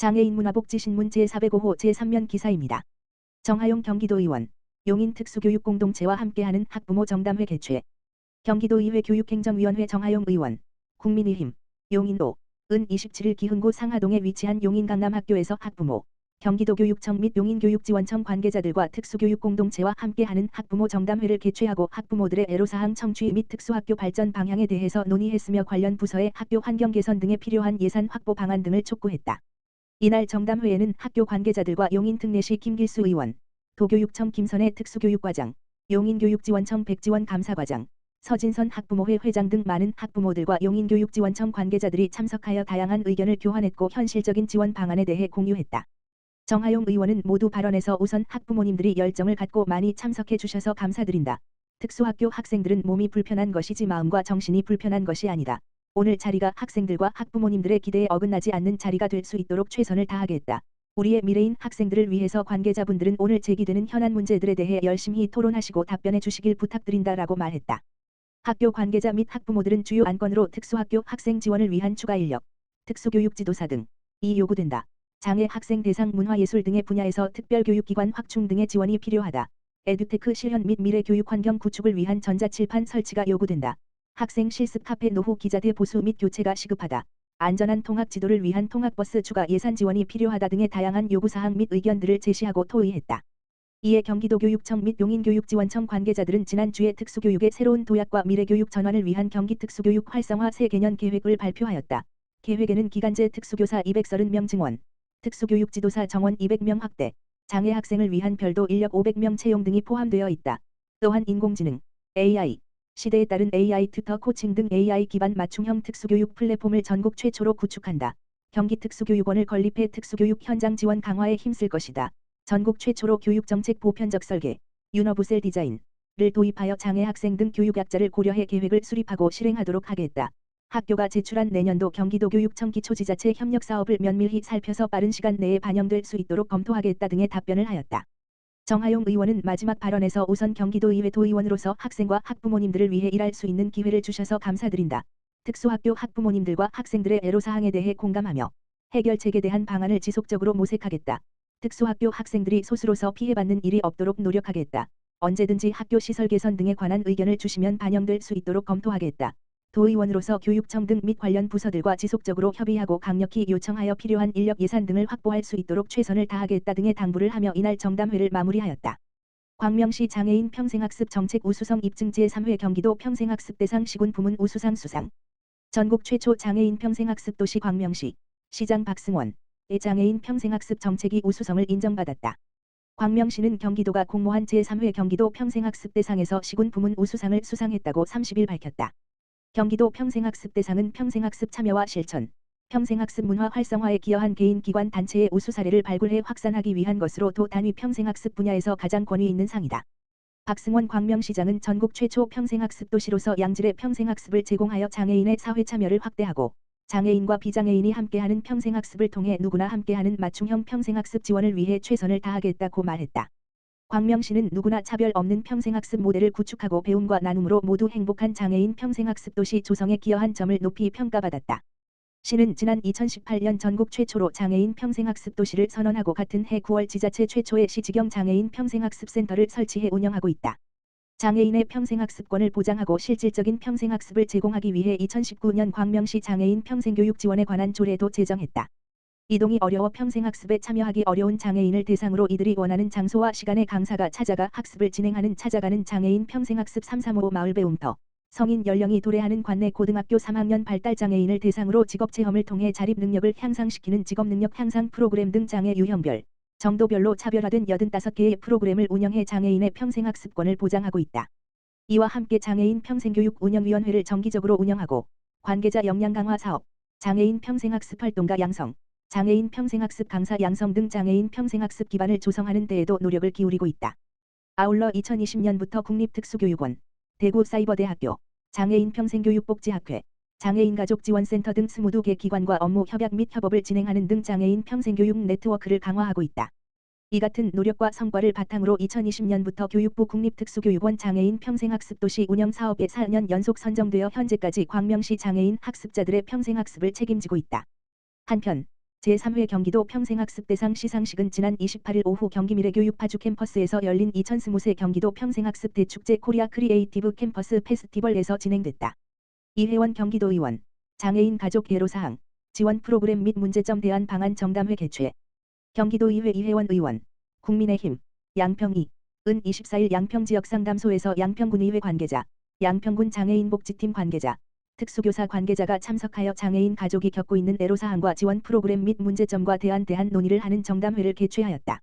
장애인 문화복지신문 제405호 제3면 기사입니다. 정하용 경기도의원, 용인 특수교육 공동체와 함께하는 학부모 정담회 개최. 경기도의회 교육행정위원회 정하용 의원, 국민의힘, 용인도, 은 27일 기흥구 상하동에 위치한 용인 강남학교에서 학부모, 경기도교육청 및 용인교육지원청 관계자들과 특수교육 공동체와 함께하는 학부모 정담회를 개최하고 학부모들의 애로사항 청취 및 특수학교 발전 방향에 대해서 논의했으며 관련 부서의 학교 환경 개선 등에 필요한 예산 확보 방안 등을 촉구했다. 이날 정담회에는 학교 관계자들과 용인특례시 김길수 의원, 도교육청 김선혜 특수교육과장, 용인교육지원청 백지원 감사과장, 서진선 학부모회 회장 등 많은 학부모들과 용인교육지원청 관계자들이 참석하여 다양한 의견을 교환했고 현실적인 지원 방안에 대해 공유했다. 정하용 의원은 모두 발언에서 우선 학부모님들이 열정을 갖고 많이 참석해 주셔서 감사드린다. 특수학교 학생들은 몸이 불편한 것이지 마음과 정신이 불편한 것이 아니다. 오늘 자리가 학생들과 학부모님들의 기대에 어긋나지 않는 자리가 될 수 있도록 최선을 다하겠다. 우리의 미래인 학생들을 위해서 관계자분들은 오늘 제기되는 현안 문제들에 대해 열심히 토론하시고 답변해 주시길 부탁드린다라고 말했다. 학교 관계자 및 학부모들은 주요 안건으로 특수학교 학생 지원을 위한 추가 인력, 특수교육 지도사 등이 요구된다. 장애 학생 대상 문화예술 등의 분야에서 특별교육기관 확충 등의 지원이 필요하다. 에듀테크 실현 및 미래 교육 환경 구축을 위한 전자칠판 설치가 요구된다. 학생 실습 카페 노후 기자재 보수 및 교체가 시급하다. 안전한 통학 지도를 위한 통학버스 추가 예산 지원이 필요하다 등의 다양한 요구사항 및 의견들을 제시하고 토의했다. 이에 경기도교육청 및 용인교육지원청 관계자들은 지난주에 특수교육의 새로운 도약과 미래교육 전환을 위한 경기특수교육 활성화 새 개년 계획을 발표하였다. 계획에는 기간제 특수교사 230명 증원, 특수교육 지도사 정원 200명 확대, 장애 학생을 위한 별도 인력 500명 채용 등이 포함되어 있다. 또한 인공지능, AI, 시대에 따른 AI 튜터 코칭 등 AI 기반 맞춤형 특수교육 플랫폼을 전국 최초로 구축한다. 경기특수교육원을 건립해 특수교육 현장 지원 강화에 힘쓸 것이다. 전국 최초로 교육정책 보편적 설계, 유너브셀 디자인을 도입하여 장애 학생 등 교육약자를 고려해 계획을 수립하고 실행하도록 하겠다. 학교가 제출한 내년도 경기도교육청 기초지자체 협력사업을 면밀히 살펴서 빠른 시간 내에 반영될 수 있도록 검토하겠다 등의 답변을 하였다. 정하용 의원은 마지막 발언에서 우선 경기도의회 도의원으로서 학생과 학부모님들을 위해 일할 수 있는 기회를 주셔서 감사드린다. 특수학교 학부모님들과 학생들의 애로사항에 대해 공감하며 해결책에 대한 방안을 지속적으로 모색하겠다. 특수학교 학생들이 소수로서 피해받는 일이 없도록 노력하겠다. 언제든지 학교 시설 개선 등에 관한 의견을 주시면 반영될 수 있도록 검토하겠다. 도의원으로서 교육청 등 및 관련 부서들과 지속적으로 협의하고 강력히 요청하여 필요한 인력 예산 등을 확보할 수 있도록 최선을 다하겠다 등의 당부를 하며 이날 정담회를 마무리하였다. 광명시 장애인 평생학습 정책 우수성 입증 제3회 경기도 평생학습대상 시군 부문 우수상 수상. 전국 최초 장애인 평생학습 도시 광명시, 시장 박승원의 장애인 평생학습 정책이 우수성을 인정받았다. 광명시는 경기도가 공모한 제3회 경기도 평생학습대상에서 시군 부문 우수상을 수상했다고 30일 밝혔다. 경기도 평생학습대상은 평생학습 참여와 실천, 평생학습 문화 활성화에 기여한 개인 기관 단체의 우수 사례를 발굴해 확산하기 위한 것으로 도 단위 평생학습 분야에서 가장 권위 있는 상이다. 박승원 광명시장은 전국 최초 평생학습 도시로서 양질의 평생학습을 제공하여 장애인의 사회 참여를 확대하고 장애인과 비장애인이 함께하는 평생학습을 통해 누구나 함께하는 맞춤형 평생학습 지원을 위해 최선을 다하겠다고 말했다. 광명시는 누구나 차별 없는 평생학습 모델을 구축하고 배움과 나눔으로 모두 행복한 장애인 평생학습 도시 조성에 기여한 점을 높이 평가받았다. 시는 지난 2018년 전국 최초로 장애인 평생학습 도시를 선언하고 같은 해 9월 지자체 최초의 시지경 장애인 평생학습센터를 설치해 운영하고 있다. 장애인의 평생학습권을 보장하고 실질적인 평생학습을 제공하기 위해 2019년 광명시 장애인 평생교육지원에 관한 조례도 제정했다. 이동이 어려워 평생학습에 참여하기 어려운 장애인을 대상으로 이들이 원하는 장소와 시간에 강사가 찾아가 학습을 진행하는 찾아가는 장애인 평생학습 3355 마을배움터, 성인 연령이 도래하는 관내 고등학교 3학년 발달장애인을 대상으로 직업체험을 통해 자립 능력을 향상시키는 직업능력 향상 프로그램 등 장애 유형별, 정도별로 차별화된 85개의 프로그램을 운영해 장애인의 평생학습권을 보장하고 있다. 이와 함께 장애인 평생교육 운영위원회를 정기적으로 운영하고 관계자 역량 강화 사업, 장애인 평생학습 활동가 양성, 장애인 평생학습 강사 양성 등 장애인 평생학습 기반을 조성하는 데에도 노력을 기울이고 있다. 아울러 2020년부터 국립특수교육원, 대구사이버대학교, 장애인 평생교육복지학회, 장애인가족지원센터 등 22개 기관과 업무 협약 및 협업을 진행하는 등 장애인 평생교육 네트워크를 강화하고 있다. 이 같은 노력과 성과를 바탕으로 2020년부터 교육부 국립특수교육원 장애인 평생학습도시 운영사업에 4년 연속 선정되어 현재까지 광명시 장애인 학습자들의 평생학습을 책임지고 있다. 한편 제3회 경기도 평생학습대상 시상식은 지난 28일 오후 경기 미래교육파주 캠퍼스에서 열린 2020세 경기도 평생학습 대축제 코리아 크리에이티브 캠퍼스 페스티벌에서 진행됐다. 이혜원 경기도의원, 장애인 가족 애로사항, 지원 프로그램 및 문제점 대안 방안 정담회 개최. 경기도의회 이혜원 의원, 국민의힘, 양평이, 은 24일 양평지역상담소에서 양평군의회 관계자, 양평군 장애인복지팀 관계자, 특수교사 관계자가 참석하여 장애인 가족이 겪고 있는 애로사항과 지원 프로그램 및 문제점과 대안 논의를 하는 정담회를 개최하였다.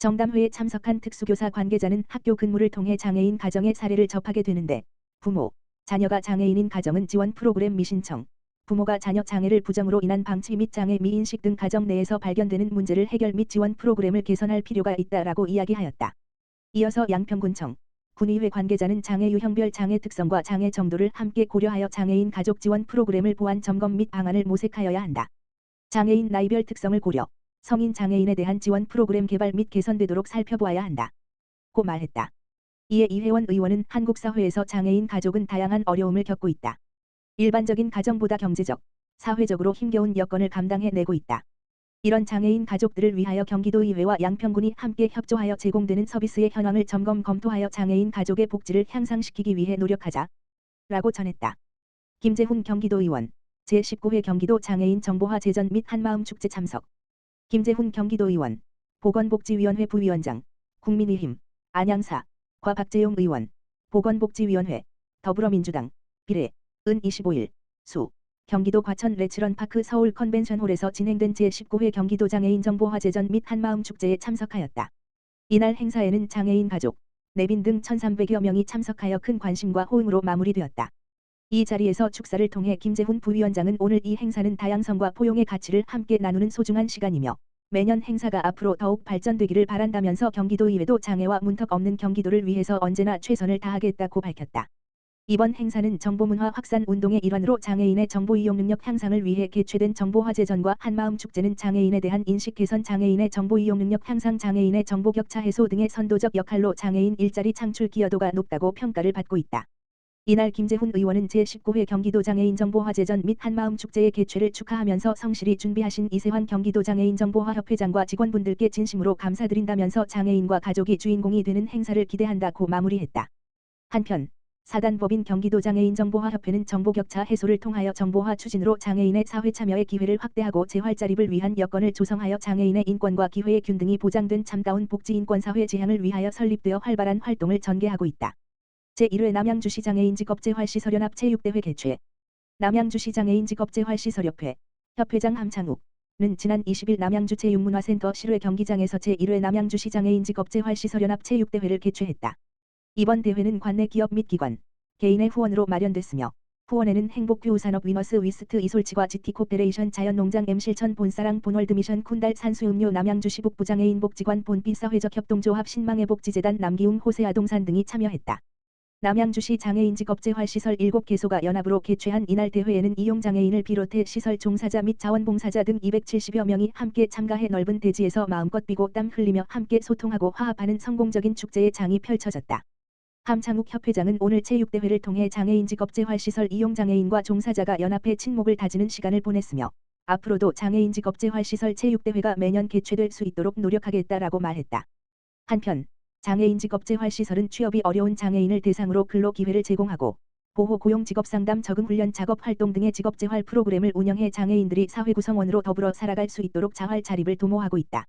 정담회에 참석한 특수교사 관계자는 학교 근무를 통해 장애인 가정의 사례를 접하게 되는데 부모, 자녀가 장애인인 가정은 지원 프로그램 미신청, 부모가 자녀 장애를 부정으로 인한 방치 및 장애 미인식 등 가정 내에서 발견되는 문제를 해결 및 지원 프로그램을 개선할 필요가 있다라고 이야기하였다. 이어서 양평군청, 군의회 관계자는 장애 유형별 장애 특성과 장애 정도를 함께 고려하여 장애인 가족 지원 프로그램을 보완 점검 및 방안을 모색하여야 한다. 장애인 나이별 특성을 고려, 성인 장애인에 대한 지원 프로그램 개발 및 개선되도록 살펴보아야 한다. 고 말했다. 이에 이혜원 의원은 한국 사회에서 장애인 가족은 다양한 어려움을 겪고 있다. 일반적인 가정보다 경제적, 사회적으로 힘겨운 여건을 감당해내고 있다. 이런 장애인 가족들을 위하여 경기도의회와 양평군이 함께 협조하여 제공되는 서비스의 현황을 점검 검토하여 장애인 가족의 복지를 향상시키기 위해 노력하자. 라고 전했다. 김재훈 경기도의원, 제19회 경기도 장애인 정보화 제전 및 한마음축제 참석. 김재훈 경기도의원, 보건복지위원회 부위원장, 국민의힘, 안양사, 과 박재용 의원, 보건복지위원회, 더불어민주당, 비례, 은 25일, 수. 경기도 과천 레츠런파크 서울 컨벤션홀에서 진행된 제19회 경기도 장애인 정보화제전 및 한마음축제에 참석하였다. 이날 행사에는 장애인 가족, 내빈 등 1,300여 명이 참석하여 큰 관심과 호응으로 마무리되었다. 이 자리에서 축사를 통해 김재훈 부위원장은 오늘 이 행사는 다양성과 포용의 가치를 함께 나누는 소중한 시간이며 매년 행사가 앞으로 더욱 발전되기를 바란다면서 경기도의회도 장애와 문턱 없는 경기도를 위해서 언제나 최선을 다하겠다고 밝혔다. 이번 행사는 정보문화 확산 운동의 일환으로 장애인의 정보 이용 능력 향상을 위해 개최된 정보화제전과 한마음축제는 장애인에 대한 인식 개선, 장애인의 정보 이용 능력 향상, 장애인의 정보 격차 해소 등의 선도적 역할로 장애인 일자리 창출 기여도가 높다고 평가를 받고 있다. 이날 김재훈 의원은 제19회 경기도 장애인 정보화제전 및 한마음축제의 개최를 축하하면서 성실히 준비하신 이세환 경기도 장애인 정보화 협회장과 직원분들께 진심으로 감사드린다면서 장애인과 가족이 주인공이 되는 행사를 기대한다고 마무리했다. 한편 사단법인 경기도 장애인 정보화 협회는 정보 격차 해소를 통하여 정보화 추진으로 장애인의 사회 참여의 기회를 확대하고 재활자립을 위한 여건을 조성하여 장애인의 인권과 기회의 균등이 보장된 참다운 복지 인권 사회 지향을 위하여 설립되어 활발한 활동을 전개하고 있다. 제1회 남양주시 장애인 직업재활시설연합 제6대회 개최. 남양주시 장애인 직업재활시설협회 협회장 함창욱는 지난 20일 남양주 제6문화센터 실외 경기장에서 제1회 남양주시 장애인 직업재활시설연합 제6대회를 개최했다. 이번 대회는 관내 기업 및 기관, 개인의 후원으로 마련됐으며 후원에는 행복교우산업 위너스 위스트 이솔치과 GT코퍼레이션 자연농장 M실천 본사랑 본월드미션 쿤달 산수음료 남양주시 북부장애인 복지관 본비사회적 협동조합 신망의복지재단 남기웅 호세아동산 등이 참여했다. 남양주시 장애인 직업재활시설 7개소가 연합으로 개최한 이날 대회에는 이용장애인을 비롯해 시설 종사자 및 자원봉사자 등 270여 명이 함께 참가해 넓은 대지에서 마음껏 뛰고 땀 흘리며 함께 소통하고 화합하는 성공적인 축제의 장이 펼쳐졌다. 함창욱 협회장은 오늘 제6대회를 통해 장애인 직업재활시설 이용장애인과 종사자가 연합해 친목을 다지는 시간을 보냈으며 앞으로도 장애인 직업재활시설 제6대회가 매년 개최될 수 있도록 노력하겠다라고 말했다. 한편 장애인 직업재활시설은 취업이 어려운 장애인을 대상으로 근로 기회를 제공하고 보호 고용 직업상담 적응훈련 작업 활동 등의 직업재활 프로그램을 운영해 장애인들이 사회 구성원으로 더불어 살아갈 수 있도록 자활 자립을 도모하고 있다.